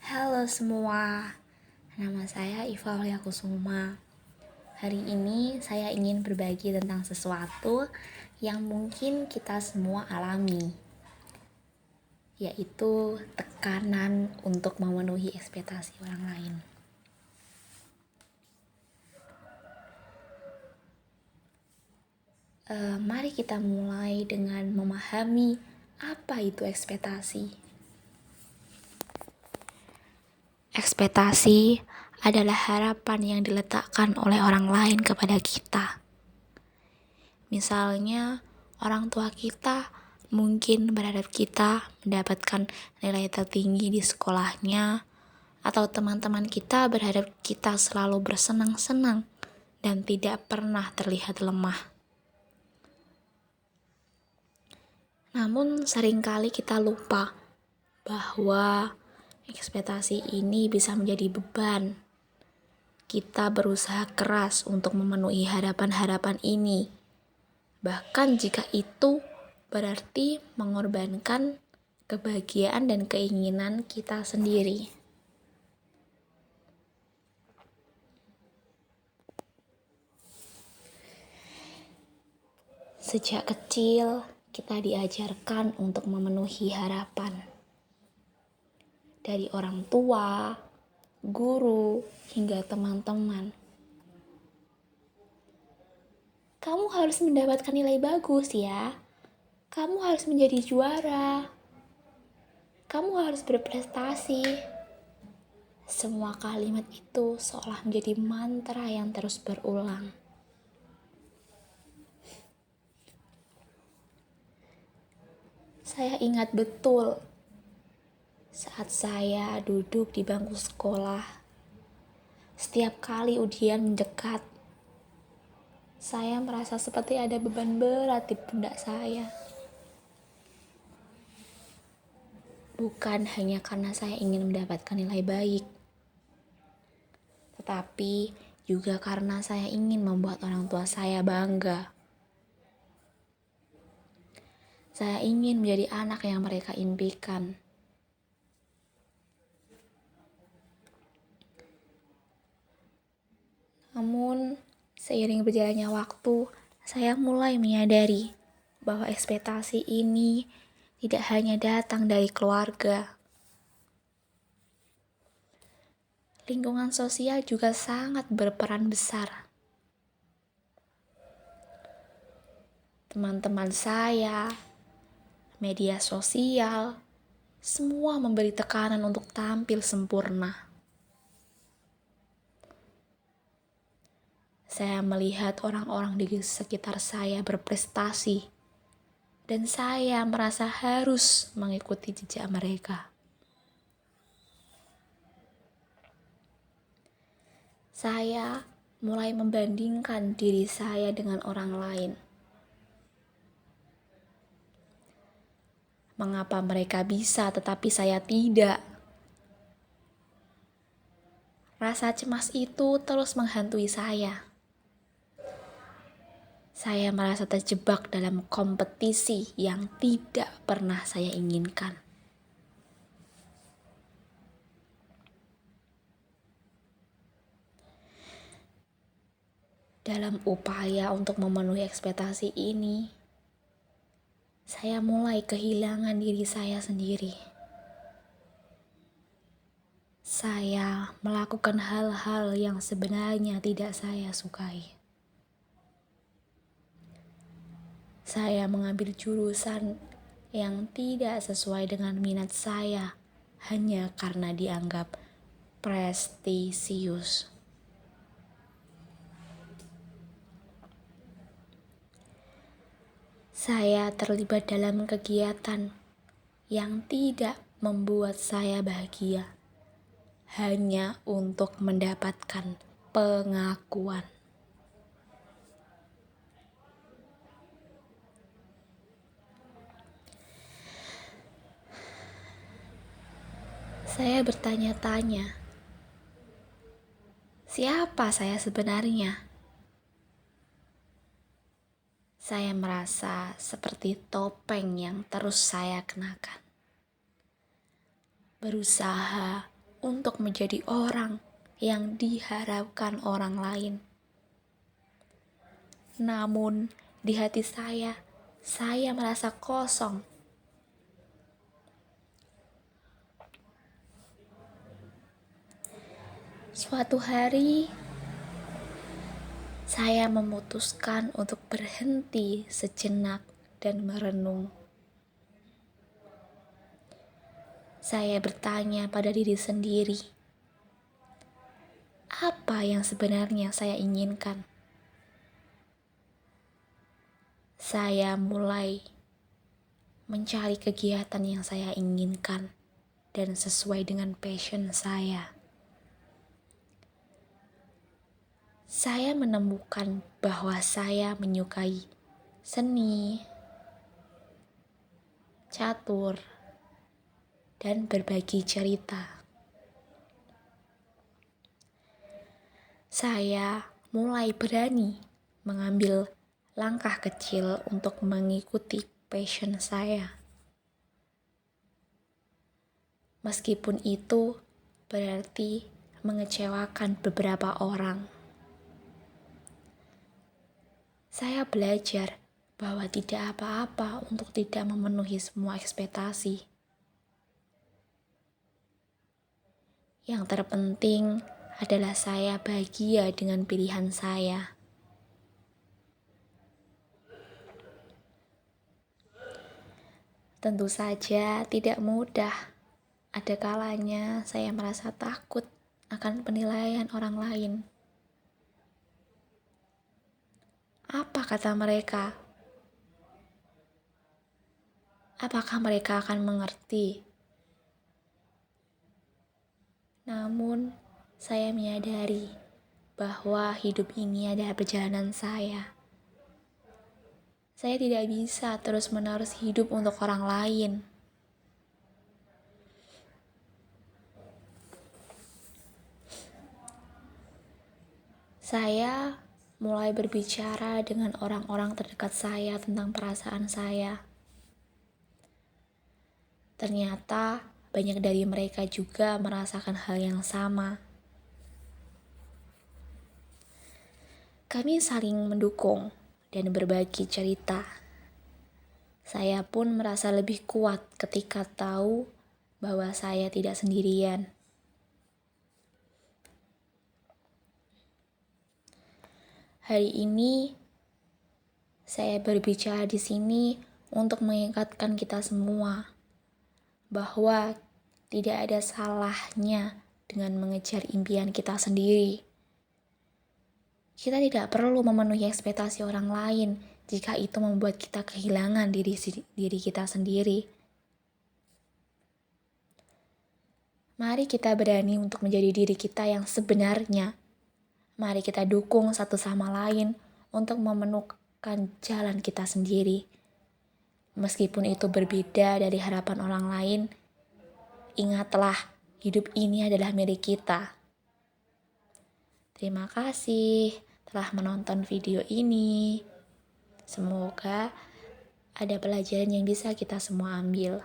Halo semua, nama saya Iva Kusuma. Hari ini saya ingin berbagi tentang sesuatu yang mungkin kita semua alami, yaitu tekanan untuk memenuhi ekspektasi orang lain. Mari kita mulai dengan memahami apa itu ekspektasi. Ekspektasi adalah harapan yang diletakkan oleh orang lain kepada kita. Misalnya, orang tua kita mungkin berharap kita mendapatkan nilai tertinggi di sekolahnya, atau teman-teman kita berharap kita selalu bersenang-senang dan tidak pernah terlihat lemah. Namun seringkali kita lupa bahwa ekspektasi ini bisa menjadi beban. Kita berusaha keras untuk memenuhi harapan-harapan ini, bahkan jika itu berarti mengorbankan kebahagiaan dan keinginan kita sendiri. Sejak kecil, kita diajarkan untuk memenuhi harapan dari orang tua, guru, hingga teman-teman. Kamu harus mendapatkan nilai bagus ya. Kamu harus menjadi juara. Kamu harus berprestasi. Semua kalimat itu seolah menjadi mantra yang terus berulang. Saya ingat betul saat saya duduk di bangku sekolah. Setiap kali ujian mendekat, saya merasa seperti ada beban berat di pundak saya. Bukan hanya karena saya ingin mendapatkan nilai baik, tetapi juga karena saya ingin membuat orang tua saya bangga. Saya ingin menjadi anak yang mereka impikan. Namun, seiring berjalannya waktu, saya mulai menyadari bahwa ekspektasi ini tidak hanya datang dari keluarga. Lingkungan sosial juga sangat berperan besar. Teman-teman saya, media sosial, semua memberi tekanan untuk tampil sempurna. Saya melihat orang-orang di sekitar saya berprestasi, dan saya merasa harus mengikuti jejak mereka. Saya mulai membandingkan diri saya dengan orang lain. Mengapa mereka bisa tetapi saya tidak? Rasa cemas itu terus menghantui saya. Saya merasa terjebak dalam kompetisi yang tidak pernah saya inginkan. Dalam upaya untuk memenuhi ekspektasi ini, saya mulai kehilangan diri saya sendiri. Saya melakukan hal-hal yang sebenarnya tidak saya sukai. Saya mengambil jurusan yang tidak sesuai dengan minat saya hanya karena dianggap prestisius. Saya terlibat dalam kegiatan yang tidak membuat saya bahagia, hanya untuk mendapatkan pengakuan. Saya bertanya-tanya, siapa saya sebenarnya? Saya merasa seperti topeng yang terus saya kenakan. Berusaha untuk menjadi orang yang diharapkan orang lain. Namun, di hati saya merasa kosong. Suatu hari, saya memutuskan untuk berhenti sejenak dan merenung. Saya bertanya pada diri sendiri, apa yang sebenarnya saya inginkan? Saya mulai mencari kegiatan yang saya inginkan dan sesuai dengan passion saya. Saya menemukan bahwa saya menyukai seni, catur, dan berbagi cerita. Saya mulai berani mengambil langkah kecil untuk mengikuti passion saya. Meskipun itu berarti mengecewakan beberapa orang. Saya belajar bahwa tidak apa-apa untuk tidak memenuhi semua ekspektasi. Yang terpenting adalah saya bahagia dengan pilihan saya. Tentu saja tidak mudah. Ada kalanya saya merasa takut akan penilaian orang lain. Apa kata mereka? Apakah mereka akan mengerti? Namun, saya menyadari bahwa hidup ini adalah perjalanan saya. Saya tidak bisa terus-menerus hidup untuk orang lain. Saya mulai berbicara dengan orang-orang terdekat saya tentang perasaan saya. Ternyata banyak dari mereka juga merasakan hal yang sama. Kami saling mendukung dan berbagi cerita. Saya pun merasa lebih kuat ketika tahu bahwa saya tidak sendirian. Hari ini, saya berbicara di sini untuk mengingatkan kita semua bahwa tidak ada salahnya dengan mengejar impian kita sendiri. Kita tidak perlu memenuhi ekspektasi orang lain jika itu membuat kita kehilangan diri kita sendiri. Mari kita berani untuk menjadi diri kita yang sebenarnya. Mari kita dukung satu sama lain untuk memenuhkan jalan kita sendiri. Meskipun itu berbeda dari harapan orang lain, ingatlah, hidup ini adalah milik kita. Terima kasih telah menonton video ini. Semoga ada pelajaran yang bisa kita semua ambil.